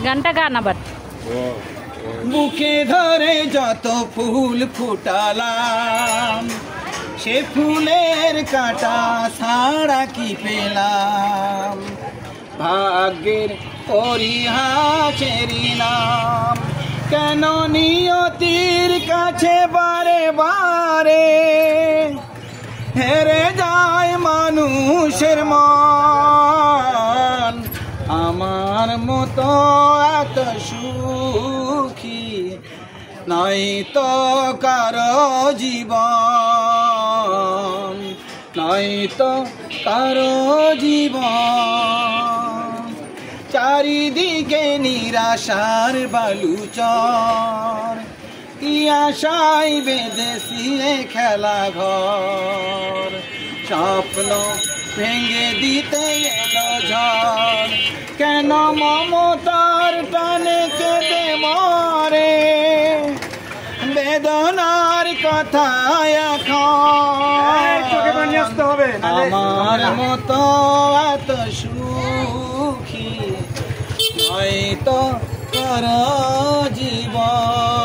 গানটা গান আবার। বুকে ধরে যত ফুল ফুটালাম, সে ফুলের কাঁটা ছাড়া কি পেলাম। ভাগ্যের পরিহাসেরই নাম, কেন নিয়তির কাছে বারে বারে হেরে যায় মানুষের মন। আমার মতো এত সুখী নাই তো কারো জীবন, নাই তো কারো জীবন। চারিদিকে নিরাশার বালুচর, কি আশায় বেঁধেছি খেলা ঘর। স্বপ্ন ভেঙে দিতে এলো ঝড়, কেন মমতার টানে কেঁদে মরে। বেদনার কথা এখন আমার মতো এত সুখী নয় তো কারো জীবন।